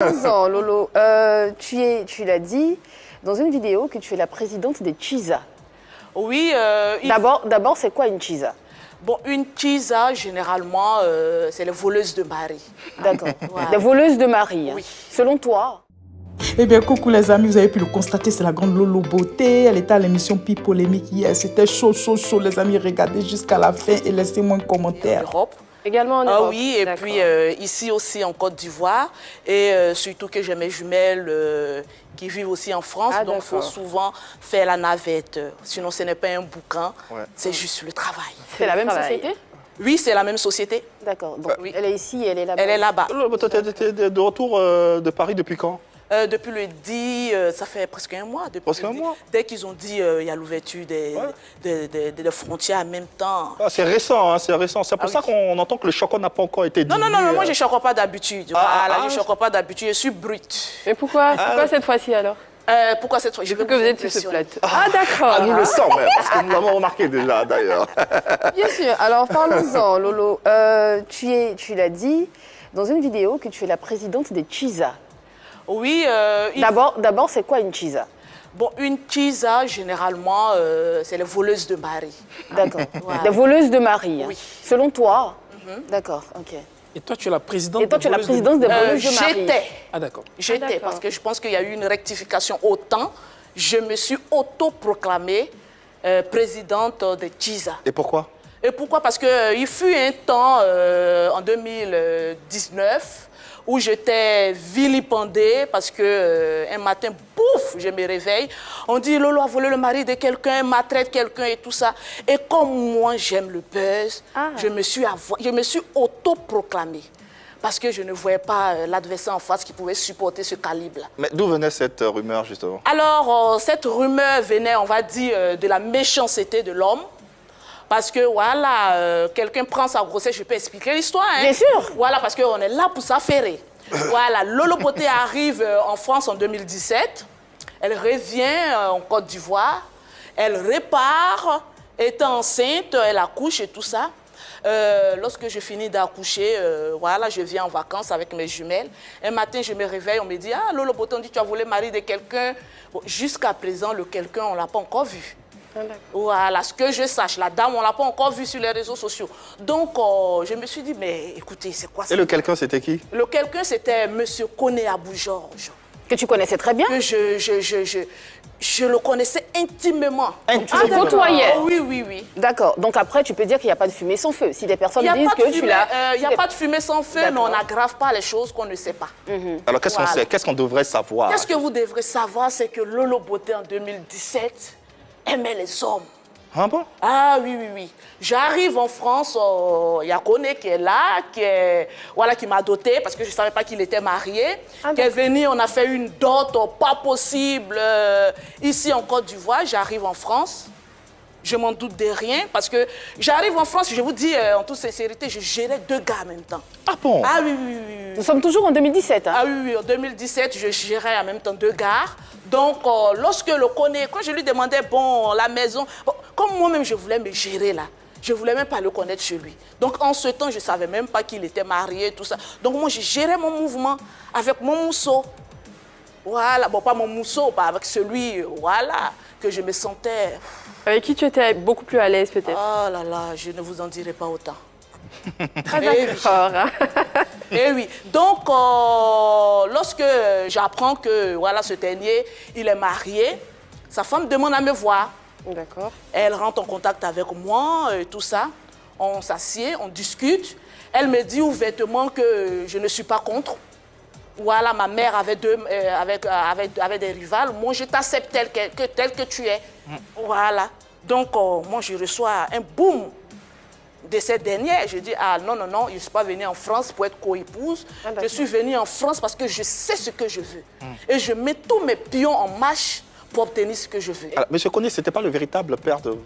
Parlons-en, Lolo. Tu l'as dit dans une vidéo que tu es la présidente des Chisa. Oui. D'abord, c'est quoi une Chisa? Bon, une Chisa, généralement, c'est les voleuses de mari. D'accord. Voilà. Les voleuses de mari. Oui. Selon toi? Eh bien, coucou les amis, vous avez pu le constater, c'est la grande Lolo Beauté. Elle était à l'émission Pi Polémique hier. C'était chaud, chaud, chaud. Les amis, regardez jusqu'à la fin et laissez-moi un En commentaire. Europe. Également en Ah Europe. oui, et puis ici aussi en Côte d'Ivoire. Et surtout que j'ai mes jumelles qui vivent aussi en France. Ah, donc il faut souvent faire la navette. Sinon, ce n'est pas un bouquin, c'est juste le travail. C'est la même société? Oui, c'est la même société. D'accord. Donc, Oui. elle est ici et elle est là-bas. Elle est là-bas. Toi, t'es de retour de Paris depuis quand? Depuis le 10, ça fait presque un mois. Presque un mois. Dès qu'ils ont dit il y a l'ouverture des frontières en même temps. Ah, c'est récent, hein, c'est récent. C'est pour ça qu'on entend que le chocolat n'a pas encore été dit. Non, moi je ne choque pas d'habitude. Je ne choque pas d'habitude, je suis brute. Mais pourquoi cette fois-ci alors? Pourquoi cette fois? Je vais Que vous êtes sur ce plateau. Ah d'accord. Ah, nous le sent même, parce que nous l'avons remarqué déjà d'ailleurs. Bien sûr. Alors, parlons-en, Lolo. Tu l'as dit dans une vidéo que tu es la présidente des Chisa. Oui. D'abord, c'est quoi une Chisa? Bon, une Chisa, généralement, c'est les voleuses de mari. D'accord. Voilà. Les voleuses de mari. Oui. Selon toi? D'accord, ok. Et toi, tu es la présidente Et toi, tu es la présidente des voleuses de mari? J'étais. Ah, d'accord. J'étais, parce que je pense qu'il y a eu une rectification au temps. Je me suis autoproclamée présidente des Chisa. Et pourquoi? Et pourquoi? Parce qu'il fut un temps, en 2019, où j'étais vilipendée parce que un matin, pouf, je me réveille. On dit Lolo a volé le mari de quelqu'un, maltraite quelqu'un et tout ça. Et comme moi, j'aime le buzz, je me suis autoproclamée. Parce que je ne voyais pas l'adversaire en face qui pouvait supporter ce calibre-là. Mais d'où venait cette rumeur justement? Alors, cette rumeur venait, on va dire, de la méchanceté de l'homme. Parce que, voilà, quelqu'un prend sa grossesse, je peux expliquer l'histoire. Hein? Bien sûr. Voilà, parce qu'on est là pour s'affairer. Voilà, Lolo Beauté arrive en France en 2017. Elle revient en Côte d'Ivoire. Elle répare, étant enceinte, elle accouche et tout ça. Lorsque je finis d'accoucher, voilà, je viens en vacances avec mes jumelles. Un matin, je me réveille, on me dit « Ah, Lolo Beauté, on dit tu as volé le mari de quelqu'un. » Bon, jusqu'à présent, le quelqu'un, on ne l'a pas encore vu. Voilà, ce que je sache, la dame, on ne l'a pas encore vue sur les réseaux sociaux. Donc, je me suis dit, mais écoutez, c'est quoi ça? Et le quelqu'un, c'était qui? Le quelqu'un, c'était M. Koné Abou Georges. Que tu connaissais très bien? Que je le connaissais intimement. Tu le côtoyais? Oui. D'accord. Donc après, tu peux dire qu'il n'y a pas de fumée sans feu. Si des personnes disent que tu l'as... Il n'y a pas de fumée sans feu, mais on n'aggrave pas les choses qu'on ne sait pas. Alors qu'est-ce qu'on sait? Qu'est-ce qu'on devrait savoir? Qu'est-ce que vous devrez savoir, c'est que Lolo Beauté en 2017 aimait les hommes. Ah bon? Ah oui. J'arrive en France, il y a Koné qui est là, qui m'a doté parce que je ne savais pas qu'il était marié. Qui est venu, on a fait une dot pas possible ici en Côte d'Ivoire. J'arrive en France, je m'en doute de rien parce que j'arrive en France, je vous dis en toute sincérité, je gérais 2 gars en même temps. Ah bon? Ah oui. Nous sommes toujours en 2017. Hein? Ah oui, en 2017, je gérais en même temps 2 gares. Donc, lorsque le connaît, quand je lui demandais, bon, la maison, bon, comme moi-même, je voulais me gérer là, je ne voulais même pas le connaître chez lui. Donc, en ce temps, je ne savais même pas qu'il était marié, tout ça. Donc, moi, je gérais mon mouvement avec mon mousseau. Voilà, bon, pas mon mousseau, pas avec celui, voilà, que je me sentais... Avec qui tu étais beaucoup plus à l'aise peut-être? Oh là là, je ne vous en dirai pas autant. Ah d'accord. Eh oui. Donc, lorsque j'apprends que voilà, ce dernier, il est marié, sa femme demande à me voir. D'accord. Elle rentre en contact avec moi, et tout ça. On s'assied, on discute. Elle me dit ouvertement que je ne suis pas contre. Voilà, ma mère avait des rivales. Moi, je t'accepte tel que tu es. Voilà. Donc, moi, je reçois un boom de cette dernière. Je dis, ah non, je ne suis pas venue en France pour être co-épouse. Je suis venue en France parce que je sais ce que je veux. Et je mets tous mes pions en marche pour obtenir ce que je veux. Alors, Monsieur Koné, ce n'était pas le véritable père de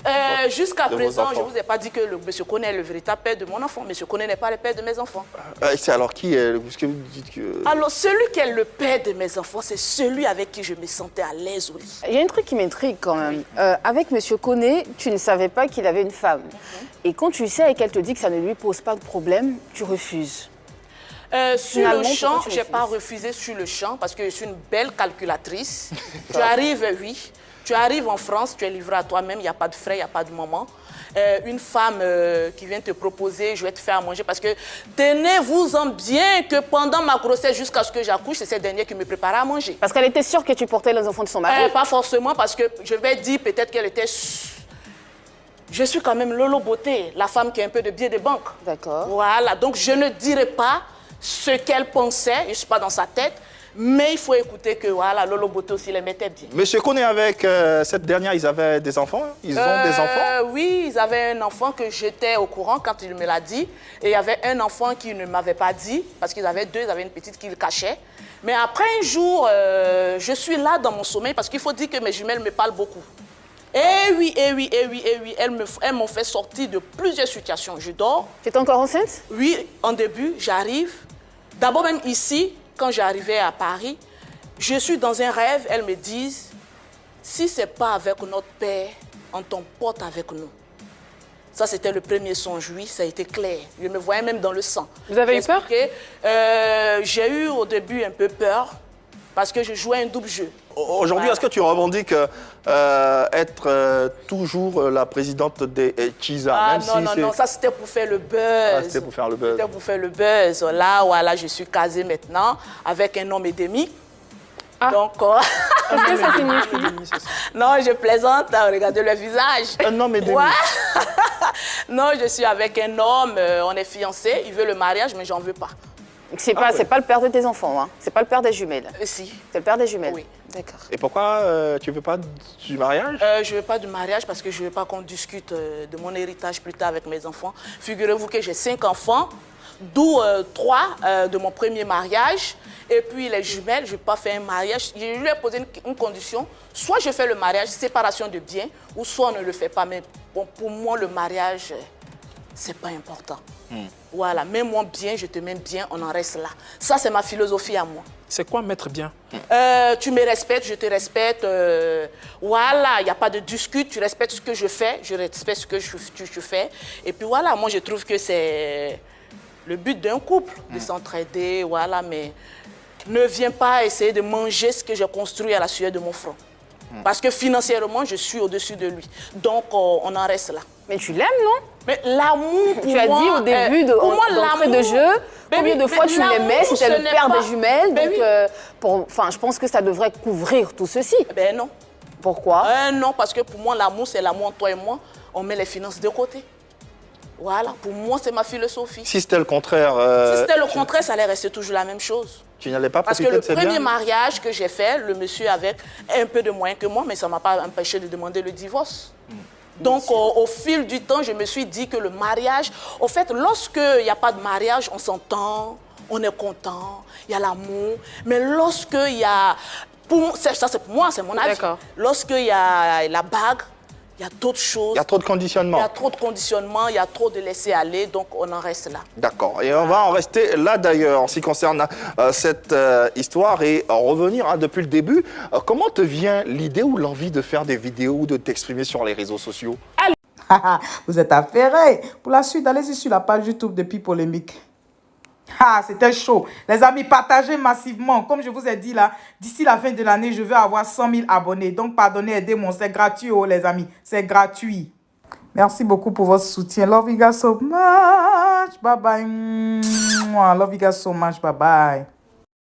jusqu'à de vos présent, enfants. je ne vous ai pas dit que Monsieur Koné est le véritable père de mon enfant. Monsieur Koné n'est pas le père de mes enfants. C'est alors qui est? Parce que vous dites que... Alors, celui qui est le père de mes enfants, c'est celui avec qui je me sentais à l'aise au lit. Il y a un truc qui m'intrigue quand même. Avec Monsieur Koné, tu ne savais pas qu'il avait une femme. Et quand tu sais et qu'elle te dit que ça ne lui pose pas de problème, tu refuses. Sur Finalement, le champ, pourquoi tu je n'ai pas refuses? refusé sur le champ parce que je suis une belle calculatrice. Tu arrives, oui, tu arrives en France, tu es livré à toi-même, il n'y a pas de frais, il n'y a pas de maman. Une femme qui vient te proposer, je vais te faire à manger parce que tenez-vous-en bien que pendant ma grossesse jusqu'à ce que j'accouche, c'est cette dernière qui me préparait à manger. Parce qu'elle était sûre que tu portais les enfants de son mari. Pas forcément parce que je vais dire peut-être qu'elle était... Je suis quand même Lolo Beauté, la femme qui a un peu de billets de banque. D'accord. Voilà, donc je ne dirai pas ce qu'elle pensait, je ne suis pas dans sa tête, mais il faut écouter que voilà, Lolo Beauté aussi les mettait bien. Monsieur connaît avec cette dernière, ils avaient des enfants? Ils ont des enfants? Oui, ils avaient un enfant que j'étais au courant quand il me l'a dit. Et il y avait un enfant qui ne m'avait pas dit, parce qu'ils avaient deux, ils avaient une petite qui le cachait. Mais après un jour, je suis là dans mon sommeil, parce qu'il faut dire que mes jumelles me parlent beaucoup. Eh oui, elles m'ont fait sortir de plusieurs situations. Je dors. Tu étais encore enceinte? Oui, en début, j'arrive. D'abord même ici, quand j'arrivais à Paris, je suis dans un rêve, elles me disent, si ce n'est pas avec notre père, on t'emporte avec nous. Ça, c'était le premier songe, oui, ça a été clair. Je me voyais même dans le sang. Vous avez eu peur? J'ai eu au début un peu peur, parce que je jouais un double jeu. Aujourd'hui, Voilà. est-ce que tu revendiques être toujours la présidente des Chiza? Ah même non, si non, ça c'était pour faire le buzz. Ah, c'était pour faire le buzz. C'était pour faire le buzz. Là, voilà, je suis casée maintenant avec un homme et demi. Ah. Donc, Qu'est-ce que ça signifie? non, je plaisante, hein, regardez le visage. Un homme et demi. Ouais. Non, je suis avec un homme, on est fiancés, il veut le mariage, mais j'en veux pas. C'est pas, c'est pas le père de tes enfants, hein. C'est pas le père des jumelles. Si. C'est le père des jumelles. Oui. D'accord. Et pourquoi tu veux pas du mariage? Je ne veux pas de mariage parce que je ne veux pas qu'on discute de mon héritage plus tard avec mes enfants. Figurez-vous que j'ai 5 enfants, d'où 3 de mon premier mariage. Et puis les jumelles, je ne veux pas faire un mariage. Je lui ai posé une condition. Soit je fais le mariage, séparation de biens, ou soit on ne le fait pas. Mais bon, pour moi, le mariage, ce n'est pas important. Voilà, mets-moi bien, je te mets bien, on en reste là. Ça, c'est ma philosophie à moi. C'est quoi mettre bien? Tu me respectes, je te respecte. Voilà, il n'y a pas de discute. Tu respectes ce que je fais, je respecte ce que tu fais. Et puis voilà, moi je trouve que c'est le but d'un couple, de s'entraider, voilà, mais ne viens pas essayer de manger ce que j'ai construit à la sueur de mon front. Parce que financièrement, je suis au-dessus de lui. Donc, on en reste là. Mais tu l'aimes, non? Mais l'amour, pour Tu as moi, dit au début pour moi, d'entrée de l'amour- jeu, Mais combien oui, de fois mais tu l'aimais, l'amour, c'était ce le n'est père pas- des jumelles. Mais Donc, oui. je pense que ça devrait couvrir tout ceci. Ben non. Pourquoi? Non, parce que pour moi, l'amour, c'est l'amour entre toi et moi. On met les finances de côté. Voilà, pour moi, c'est ma philosophie. Si c'était le contraire, Si c'était le contraire, ça allait rester toujours la même chose. tu n'allais pas Parce que profiter le de ces premier biens? mariage que j'ai fait, le monsieur avait un peu de moyens que moi, mais ça ne m'a pas empêché de demander le divorce. Donc, au fil du temps, je me suis dit que le mariage, au fait, lorsqu'il n'y a pas de mariage, on s'entend, on est content, il y a l'amour. Mais lorsqu'il y a... Ça, c'est pour moi, c'est mon avis. D'accord. Lorsqu'il y a la bague, il y a d'autres choses. Il y a trop de Il conditionnement. y a trop de conditionnement, il y a trop de laisser aller, donc on en reste là. D'accord. Et on va en rester là d'ailleurs en ce qui concerne cette histoire et en revenir depuis le début. Comment te vient l'idée ou l'envie de faire des vidéos ou de t'exprimer sur les réseaux sociaux? Vous êtes affairés. Pour la suite, allez-y sur la page YouTube de Pi Polémique. Ah, c'était chaud. Les amis, partagez massivement. Comme je vous ai dit là, d'ici la fin de l'année, je veux avoir 100 000 abonnés. Donc, pardonnez, aidez-moi. C'est gratuit, oh, les amis. C'est gratuit. Merci beaucoup pour votre soutien. Love you guys so much. Bye bye. Love you guys so much. Bye bye.